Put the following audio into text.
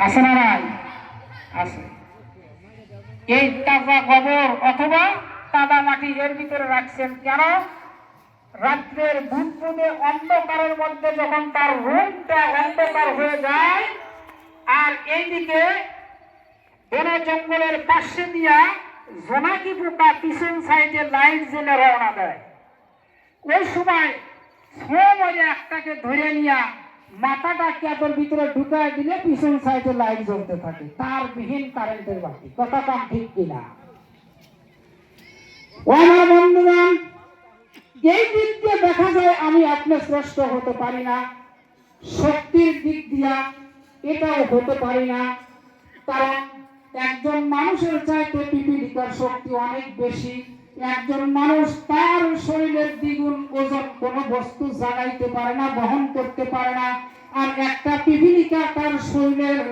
আছে না নাই? আছে। এই তাজা গোবর অথবা কাদা মাটি এর ভিতরে রাখছেন কেন? রাত্রের বুদবুদে অন্ধকারের মধ্যে যখন তার রুমটা অন্ধকার হয়ে যায়, আর এইদিকে বন জঙ্গলের পাশে দিয়া জোনাকি পোকা পিছন সাইডে লাইট জ্বেলে রওনা দেয়, ওই সময় সময় একটাকে ধরে নিয়া মাথাটা ক্যাপের ভিতরে ঢুকায় দিলে পিছন সাইডে লাইট জ্বলতে থাকে, তার বিহীন কারেন্টের বাতি। কথা কম ঠিক কিনা? ও আমার বন্ধুগণ, এই দিক দিয়ে দেখা যায় আমি আপনি শ্রেষ্ঠ হতে পারি না, শক্তির দিক দিয়া এটাও হতে পারি না, কারণ একজন মানুষের চাইতে পিপীলিকার শক্তি অনেক বেশি। একজন মানুষ তার শরীরের দ্বিগুণ ওজন কোনো বস্তু জাগাইতে পারে না, বহন করতে পারে না, আর একটা পিপীলিকা তার শরীরের